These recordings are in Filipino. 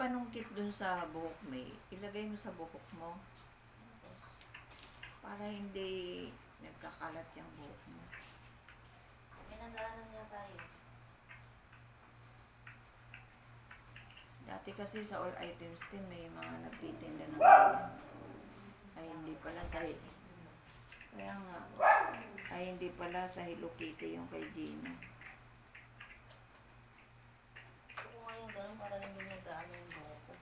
panungkit dun sa buhok, May. Ilagay mo sa buhok mo. Para hindi nagkakalat yung buhok mo. May nandaanan niya tayo. Dati kasi sa all items din may mga nagtitinda ng ganyan. Ay hindi pala sa kaya nga ay hindi pala sa Hello Kitty yung kay Gina. Gusto ko nga yung gano'n para hindi nagdaan yung buhok ko.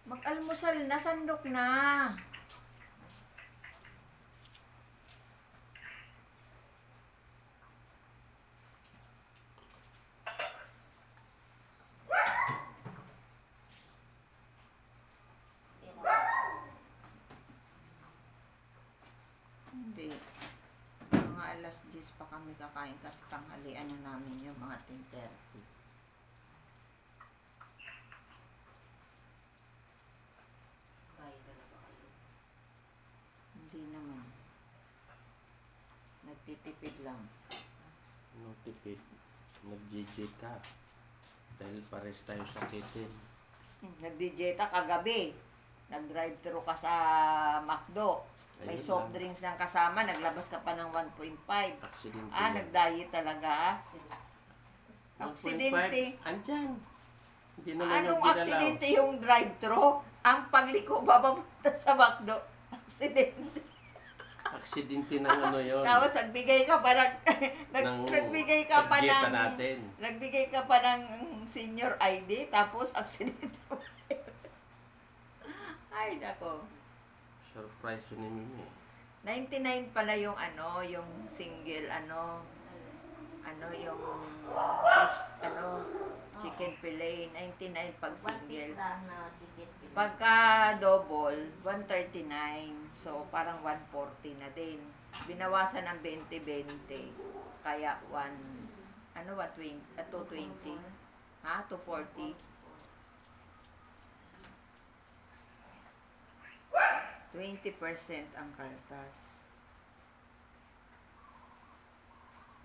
Mag-almusal na, sandok na. Hindi. Mga alas 10 pa kami kakain kasi tanghalian na namin yung mga 10:30. Kaya talaga kayo. Hindi naman. Nagtitipid lang. Anong tipid? Nag-GG ka. Dahil pares tayo sakitin. Nag-dieta kagabi. Nag-drive-thru ka sa McDo. May Ayun soft lang. drinks ng kasama. Naglabas ka pa ng 1.5. Aksidente yan. Nag-diet talaga. Aksidente. 1.5, andyan. Hindi naman Anong yung ginalaw. aksidente yung drive-thru? Ang pagliko papunta sa McDo. Aksidente. Aksidente ng ano yun. Tapos nagbigay ka pa ng ng nagbigay ka pa tarjeta ng natin. nagbigay ka pa ng senior ID tapos aksidente. Ay nako. Surprise yun ni Mimi. 99 pala yung yung single yung fish, chicken fillet, 99 pag One piece single. lang na chicken fillet. Pagka double, 139. So parang 140 na din. Binawasan ng 20-20. Kaya 220. Ha? 240. 20% ang kaltas.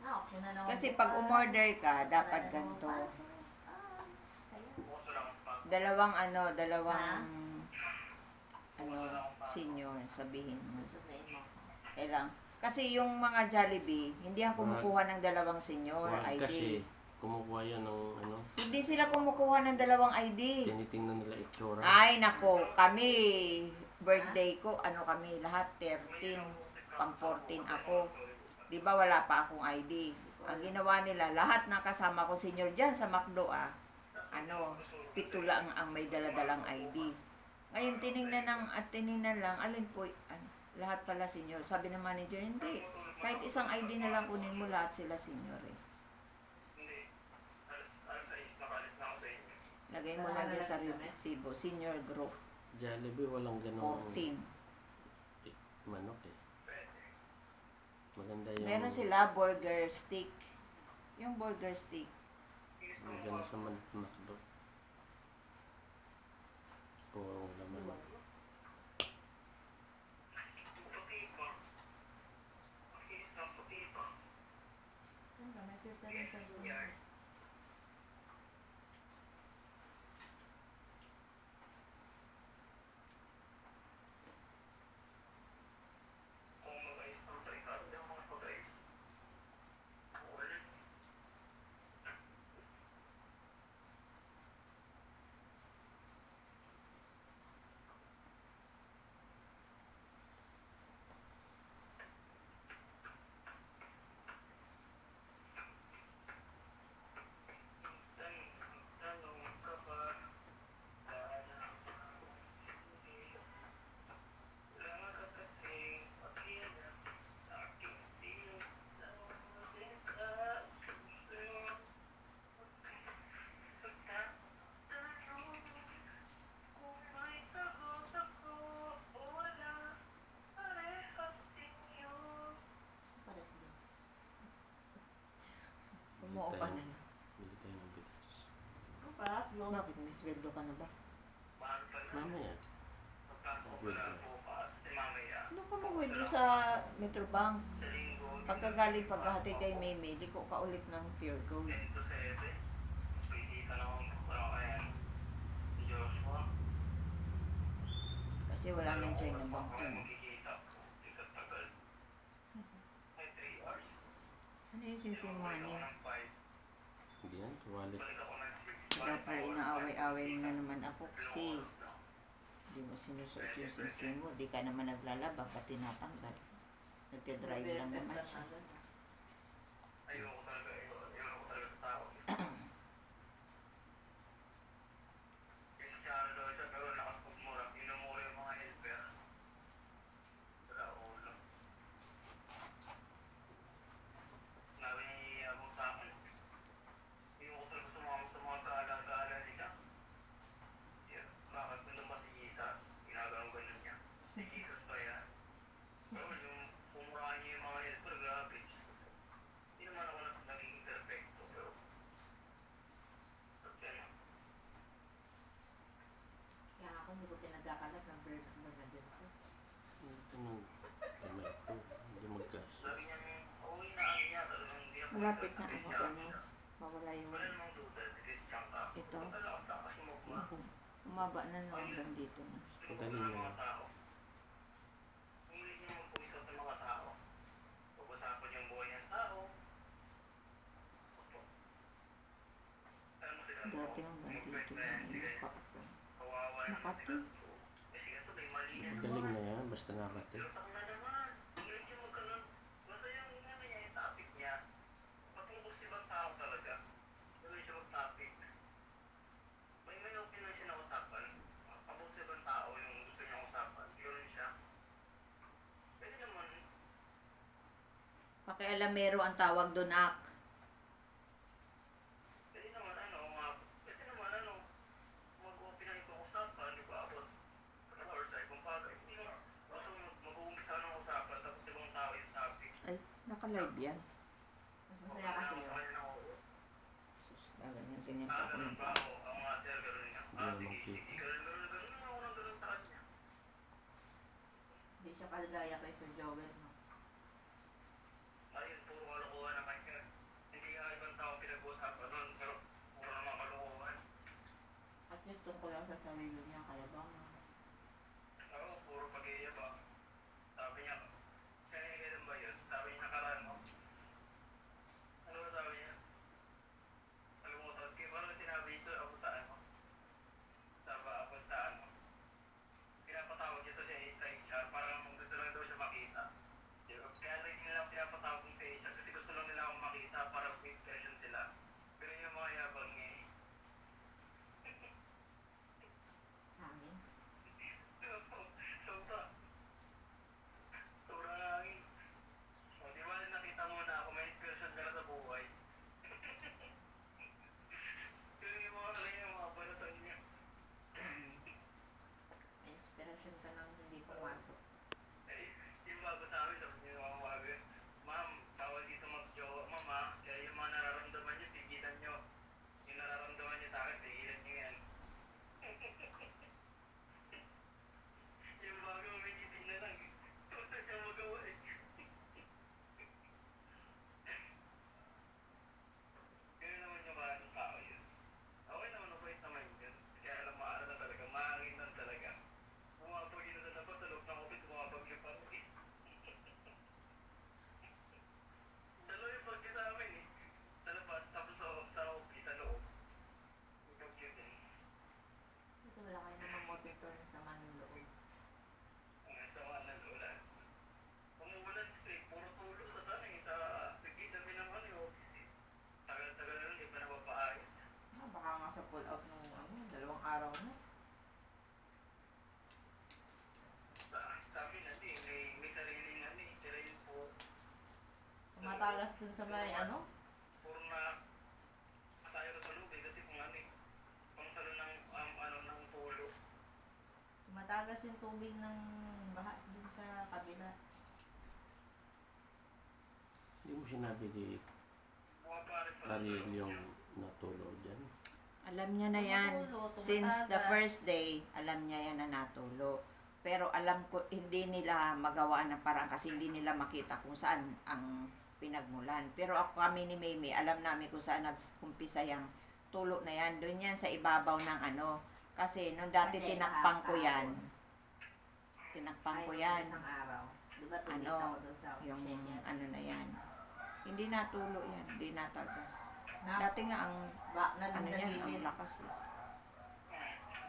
Na-option na naman. Kasi pag umorder ka, dapat ganito. Dalawang senior, sabihin mo. Susunayin mo. Kailang. Kasi yung mga Jollibee, hindi ang kumukuha ng dalawang senior Wag ID. kasi kumukuha yan ng ano. Hindi sila kumukuha ng dalawang ID. Tinitingnan nila itsura. Ay, nako, kami, birthday ko, kami, lahat 13, pang 14 ako. Di ba wala pa akong ID? Ang ginawa nila, lahat ng kasama ko senior dyan sa McDo, 7 lang ang may daladalang ID. Ngayon, tiningnan lang, alin po, lahat pala senior. Sabi ng manager, hindi. Kahit isang ID na lang kunin mo, lahat sila senior eh. Lagay mo lang dyan sa resibo, senior group, Jollibee walang ganong 14. manok eh. Maganda yung Meron sila burger stick. Yung burger stick. maganda sa McDo. Purong laman. Umuo ka na. Bili tayo ng bigas. Bakit? May sweldo ka na ba? Mamaya. Ano ka mag-withdraw sa Metrobank? Pagkagaling pagkahatid kay Meme, liko ka ulit ng Pure Gold. Kasi wala nang China Bank dun. Saan yung sisimani? Hindi yan, sa wallet. Kaya pala inaaway-away mo na naman ako kasi hindi mo sinusuot yung sisi mo. Di ka naman naglalaba, ba't tinatanggal? Nagte-drive lang naman siya. Ayoko talaga sa tao. Kristyano daw siya, pero lakas pagmura. Minumura yung mga helper. Wala ulo. Nabi niya iyabang sa akin. Ayoko talaga sumama sa mga gala-gala nila. Yeah. Bakit kung naman si Jesus, ginaganon-ganon niya. Si Jesus pa yan. Pero yung pumurahan niya yung mga helper, grabe. Hindi naman ako naging perfecto, pero yan. Kaya ako hindi ko pinagkakalat ng Bernadette ko. Ito nung kamay ko. Hindi magkas. Sabi niya, okay na ano niya, talagang hindi ako Malapit na Christian ako ano. siya. Mawala yung Wala namang duda, Christian ka. Ito? Lakas mo ba? umaba na no, hanggang dito na. Pagaling ng na. mga tao. Hindi niya magpuisot ng mga tao. Pag-usapan yung buhay ng tao. Opo. Alam mo sila to? Dati hanggang dito na yung mukha ko. Kawawa naman Makati. sila to. Kasi ganito may mali na Magaling naman. na yan, basta nakati. Lutang na naman. Ngayon yung magkaroon. Basta yung ano niya, yung topic niya. Patungkol sa ibang tao talaga. Gawin siya mag-topic. May opinion siya na usapan. Patungkol sa ibang tao yung gusto niya usapan. Yun siya. Pwede naman. Pakialamero ang tawag doon, Ak. Pwede naman pwede naman mag-open na ibang usapan. Di ba? Tapos, or sa ibang bagay. Kung gusto mo mag-uumpisa ng usapan tapos ibang tao yung topic. Ay, naka-live yan. Mas masaya kasi yun. Ganyan pa ako Ganun ng ba tao. ako? Ang mga sir, ganun nga. Ganun Sige, ang sige. Ganun lang ako ng ganun sa kanya. Hindi siya kaligaya kay Sir Joel, no? Ayun, puro kalokohan naman yun. Hindi nga ibang tao pinag-uusapan nun, pero puro naman kalokohan. At yun tungkol lang sa sarili niya, kaya ba nga? Oo, puro pag-iiyabang. Sabi niya, kailan ba yun? Sabi niya nakaraan mo. Ano ba sabi niya? Nalimutan ko. Parang sinabi ito ako sa ano. Ako sa ano. Pinapatawag niya sa HR para gusto lang daw siya makita. Kaya lang nila pinapatawag ko sa HR kasi gusto lang nila akong makita para may-expression sila. Ganun yung mga yabang niya eh. Hangin. Sobra. Sobra hangin. O, di ba nakita mo na ako may inspiration ka na sa buhay? Yun yung mga balatan niya. May inspiration ka nang hindi pumasok. Eh, yung bago sa amin, sabi niya mga bago, Ma'am, bawal dito mag-jowa, mama. Kaya yung mga nararamdaman niyo, tigilan niyo. Yung nararamdaman niyo sa akin, tigilan niyo yan. Yung bago, may titig na lang. Wala siyang magawa eh. Ganun naman yung mga sa tao yun. Okay naman, mabait naman yun. Kaya alam, maano na talaga, mahangin lang talaga. Bumabag yun sa labas, sa loob ng office, bumabag yung parang dalawa yung pagka sa amin eh. Sa labas, tapos sa office, sa loob. Yung yun din. Ito wala kayo namang monitor na sama ng loob. Ang sama na ulan. Umuulan eh, puro tulo sa tanay. Sa tigis-sabi ng ano yung office eh. Tagal-tagal na rin, di pa napapaayos. Baka nga sa pull out nung 2 araw na. Sa amin, hindi. May sariling ano eh. Tira yun po. Tumatagas dun sa may ano? Puro na tayo sa loob eh. Kasi kung ano eh. Pang salo ng, ng tulo. Tumatagas yung tubig ng baha dun sa kabila. Hindi mo sinabi di Pumapare pa. Ariel yung natulo dyan. Alam niya na yan. Tumutulo, Since the tumatagas. first day, alam niya yan na natulo. Pero alam ko, hindi nila magawa ng parang kasi hindi nila makita kung saan ang pinagmulan. Pero ako kami ni Mimi, alam namin kung saan nag-umpisa yung tulo na yan. Doon yan sa ibabaw ng ano. Kasi nung dati Kasi tinakpang ko yan, tinakpan ko yan. Isang araw. Di ba tulis Ano, ako doon sa Yung Kenya? ano na yan. Hindi natulo yan, hindi natagas. Na, Dati nga ang ba, na ano dun sa yan, ang gilid. lakas eh.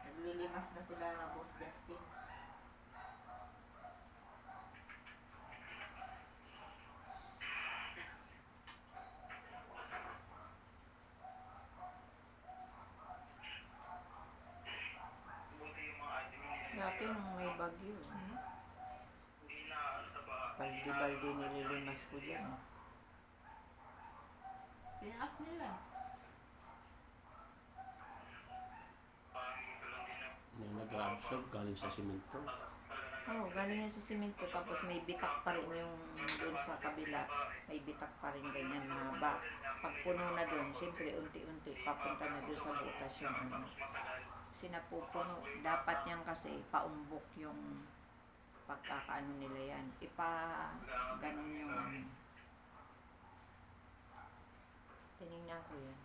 Naglilimas na sila, Boss Justin. Buti yung mga item hindi Dati nung may bagyo, hindi na ano sa bahay. balde-balde nililimas ko dyan. Pinakas nila. Parang dito lang din na May nag-absorb galing sa simento. patas talaga ng Oo, galing yan sa simento, tapos may bitak pa rin yung doon sa kabila. May bitak pa rin ganyan mahaba. Pag puno na doon, siyempre unti-unti papunta na doon sa butas yung ano. matagal. Kasi napupuno, dapat yan kasi paumbok yung pagkakaano nila yan. Ganon yung ano. Tinignan ko yan.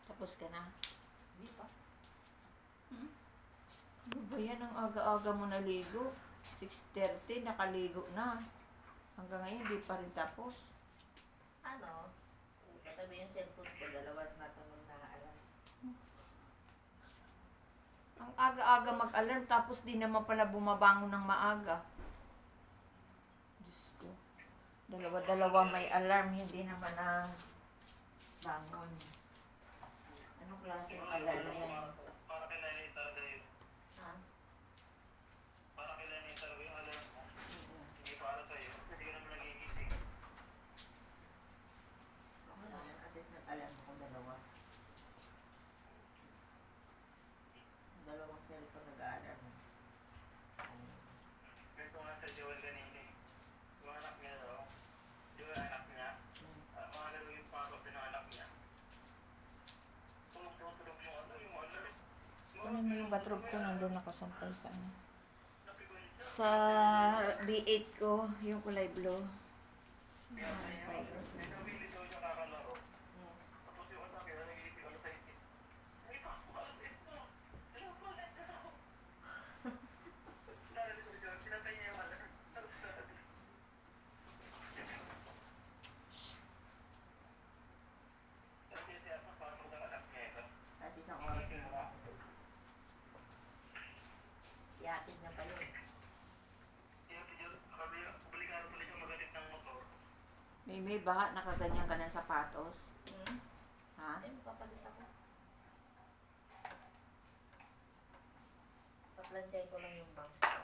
Tapos ka na? Hindi pa. Ano ba yan? Ang aga-aga mo naligo. 6:30, nakaligo na. Hanggang ngayon, di pa rin tapos. Ano? Katabi yung cellphone ko, dalawa na tanong na alam. Ang aga-aga mag-alarm, tapos di naman pala bumabangon ng maaga. Diyos ko. Dalawa-dalawa may alarm, hindi naman na bangon. Anong klaseng alarm yan? Para kay Lenny talaga yun. Ha? Para kay Lenny talaga yung alarm mo. Hindi para sa'yo. Kasi ka naman nagigising. Ako naman, at least nag-alam ako dalawa. Dalawang cellphone nag-aalarm. Ano? Ganito nga sa Joel kanina eh. Yung anak niya daw. Yung anak niya. Mga laro yung pasok din ng anak niya. Tulog yung ano, yung alarm. Kunin mo yung batrob ko, nandun nakasampay sa ano. Napigon siya. Sa B8 ko, yung kulay blue. Kaya niya, may nabili daw siya kakalaro. Tapos yung anak niya, nagigising alas 6. May pasok alas 6 na. Hello, kulit na ako. Lalo ni Sir John, pinatay niya yung alarm. Tapos yun siya, pasok ng anak niya. Tapos Kasi isang oras na wala ako sa isa. Iatid na pala eh. yun si John, sabi niya, obligado tuloy siya magatid ng motor. May baha, nakaganyan ka ng sapatos. Hmm? Ha? Ay, mapapalit ako. Paplantay ko lang yung bangs ko.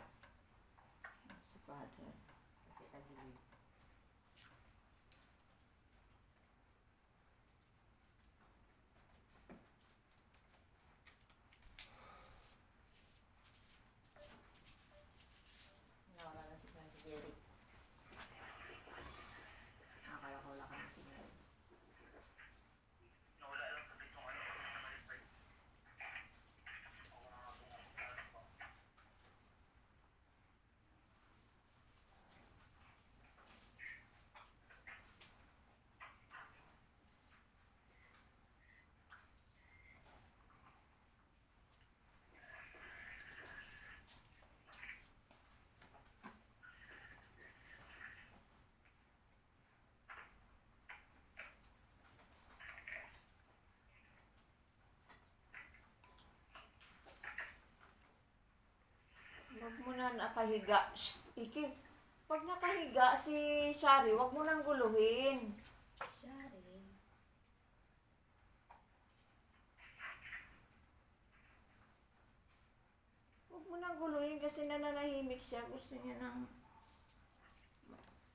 Si father. Kasi tagilid. Nawala na si Jerry. Akala ko wala kang signal. Nawala lang sa bitong ano, namalipay. Huwag mo na nakahiga. Shh, Iki. Pag nakahiga si Shari, huwag mo nang guluhin. Shari. Huwag mo nang guluhin kasi nananahimik siya. Gusto niya ng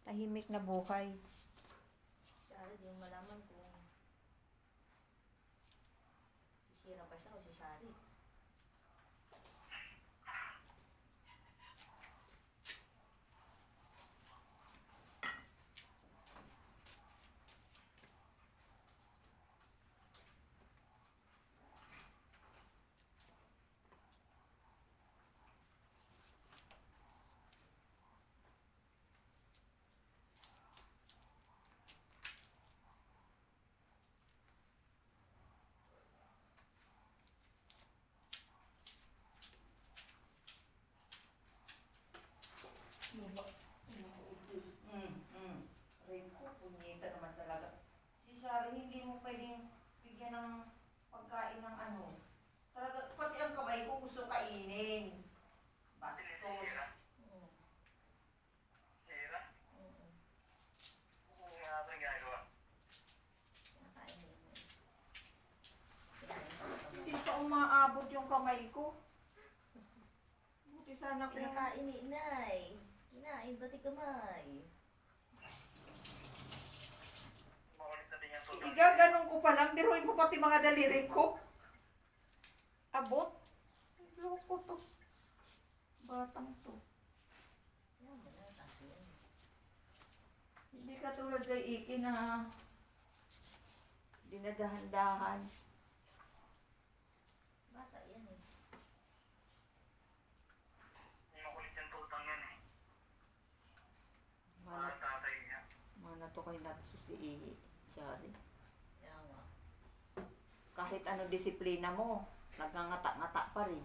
tahimik na buhay. Shari, di mo malaman kung sisira pa siya o si Shari. kamay ko. Buti sana ko. Kinakain ni inay. Kinain, pati kamay. Makulit na din yan to. Igaganon ko pa lang, biruin mo pati mga daliri ko. Abot. Loko to. Batang to. Yan mo na, kasi yan. Hindi katulad kay Iki na dinadahan-dahan. Bata yan eh. Makulit yung tutang yan eh. Mana, Mga tatay niya. mana to kay Natsu si Iki. Sorry. Yan nga. Kahit ano disiplina mo, nagngangata-ngata pa rin.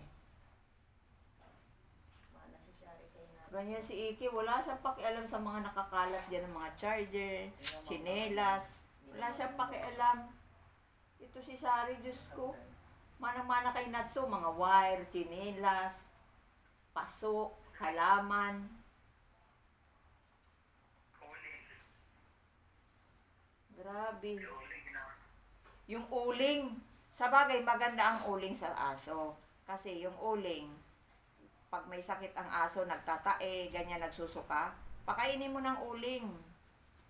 Mana si Shari kayo na. Ganyan si Iki, wala siyang pakialam sa mga nakakalat dyan ng mga charger, chinelas. Wala siyang pakialam. Ito si Shari, Diyos ko. Mana-mana kay Natsu, mga wire, chinelas, paso, halaman. Uli. Grabe. Uli ginawa. Yung uling, sa bagay maganda ang uling sa aso. Kasi yung uling, pag may sakit ang aso, nagtatae, ganyan nagsusuka, pakainin mo ng uling.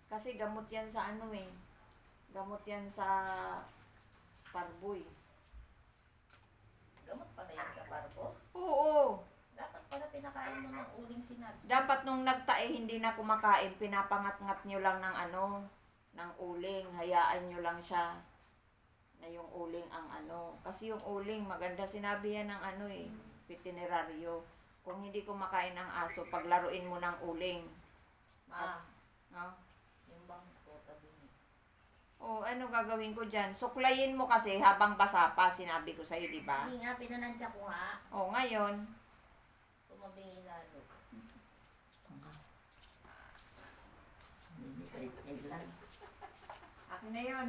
Kasi gamot yan sa ano eh. Gamot yan sa parboy. Gamot pala yan sa parko. Oo. Dapat pala pinakain mo ng uling sinat. Dapat nung nagtae, hindi na kumakain, pinapangat-ngat nyo lang ng ano, ng uling. Hayaan nyo lang siya na yung uling ang ano. Kasi yung uling, maganda sinabi yan ng ano eh, veterinaryo. Kung hindi kumakain ang aso, paglaruin mo ng uling. Ma, No? yung bangs ko, tabi niya. O ano gagawin ko dyan? Suklayin mo kasi habang basa pa, sinabi ko sa'yo, di ba? Hindi nga, pinanansya ko nga. O ngayon, Tumabingi lalo. akin na yun.